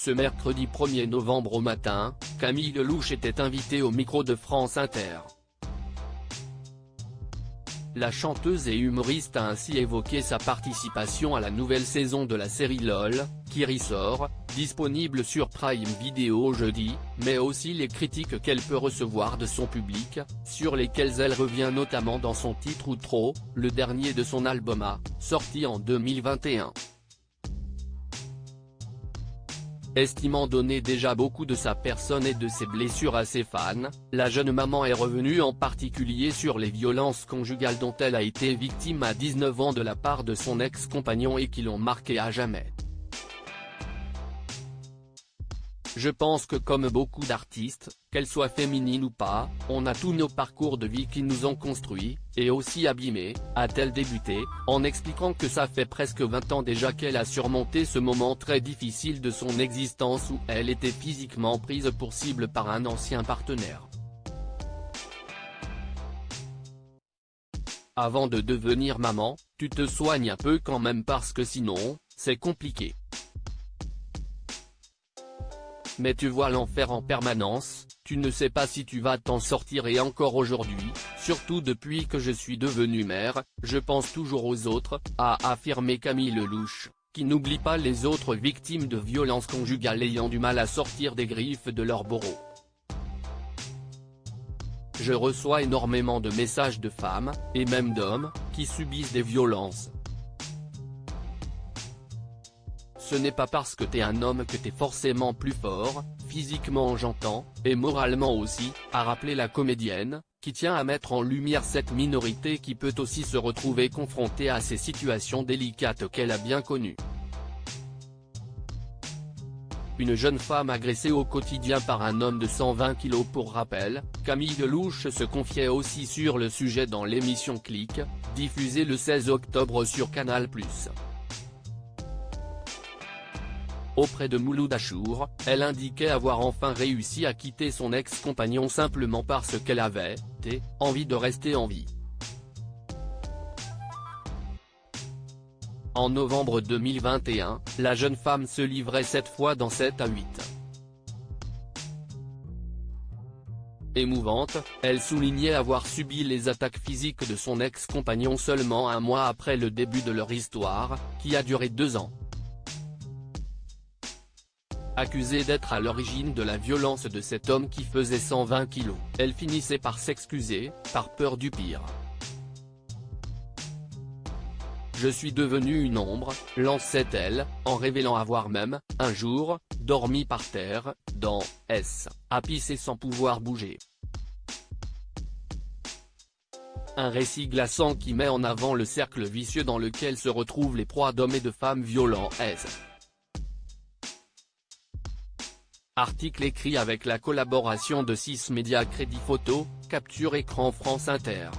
Ce mercredi 1er novembre au matin, Camille Lelouch était invitée au micro de France Inter. La chanteuse et humoriste a ainsi évoqué sa participation à la nouvelle saison de la série LOL, qui ressort, disponible sur Prime Video jeudi, mais aussi les critiques qu'elle peut recevoir de son public, sur lesquelles elle revient notamment dans son titre Outro, le dernier de son album A, sorti en 2021. Estimant donner déjà beaucoup de sa personne et de ses blessures à ses fans, la jeune maman est revenue en particulier sur les violences conjugales dont elle a été victime à 19 ans de la part de son ex-compagnon et qui l'ont marquée à jamais. Je pense que comme beaucoup d'artistes, qu'elles soient féminines ou pas, on a tous nos parcours de vie qui nous ont construits, et aussi abîmés, a-t-elle débuté, en expliquant que ça fait presque 20 ans déjà qu'elle a surmonté ce moment très difficile de son existence où elle était physiquement prise pour cible par un ancien partenaire. Avant de devenir maman, tu te soignes un peu quand même parce que sinon, c'est compliqué. Mais tu vois l'enfer en permanence, tu ne sais pas si tu vas t'en sortir et encore aujourd'hui, surtout depuis que je suis devenue mère, je pense toujours aux autres, a affirmé Camille Lelouch, qui n'oublie pas les autres victimes de violences conjugales ayant du mal à sortir des griffes de leur bourreau. Je reçois énormément de messages de femmes, et même d'hommes, qui subissent des violences. Ce n'est pas parce que t'es un homme que t'es forcément plus fort, physiquement j'entends, et moralement aussi, a rappelé la comédienne, qui tient à mettre en lumière cette minorité qui peut aussi se retrouver confrontée à ces situations délicates qu'elle a bien connues. Une jeune femme agressée au quotidien par un homme de 120 kg pour rappel, Camille Lelouch se confiait aussi sur le sujet dans l'émission Click, diffusée le 16 octobre sur Canal+. Auprès de Mouloud Achour, elle indiquait avoir enfin réussi à quitter son ex-compagnon simplement parce qu'elle avait envie de rester en vie. En novembre 2021, la jeune femme se livrait cette fois dans 7 à 8. Émouvante, elle soulignait avoir subi les attaques physiques de son ex-compagnon seulement un mois après le début de leur histoire, qui a duré 2 ans. Accusée d'être à l'origine de la violence de cet homme qui faisait 120 kg, elle finissait par s'excuser, par peur du pire. Je suis devenue une ombre, lançait-elle, en révélant avoir même, un jour, dormi par terre, dans S, à pisser sans pouvoir bouger. Un récit glaçant qui met en avant le cercle vicieux dans lequel se retrouvent les proies d'hommes et de femmes violents. Article écrit avec la collaboration de 6 médias Crédit Photo, Capture Écran France Inter.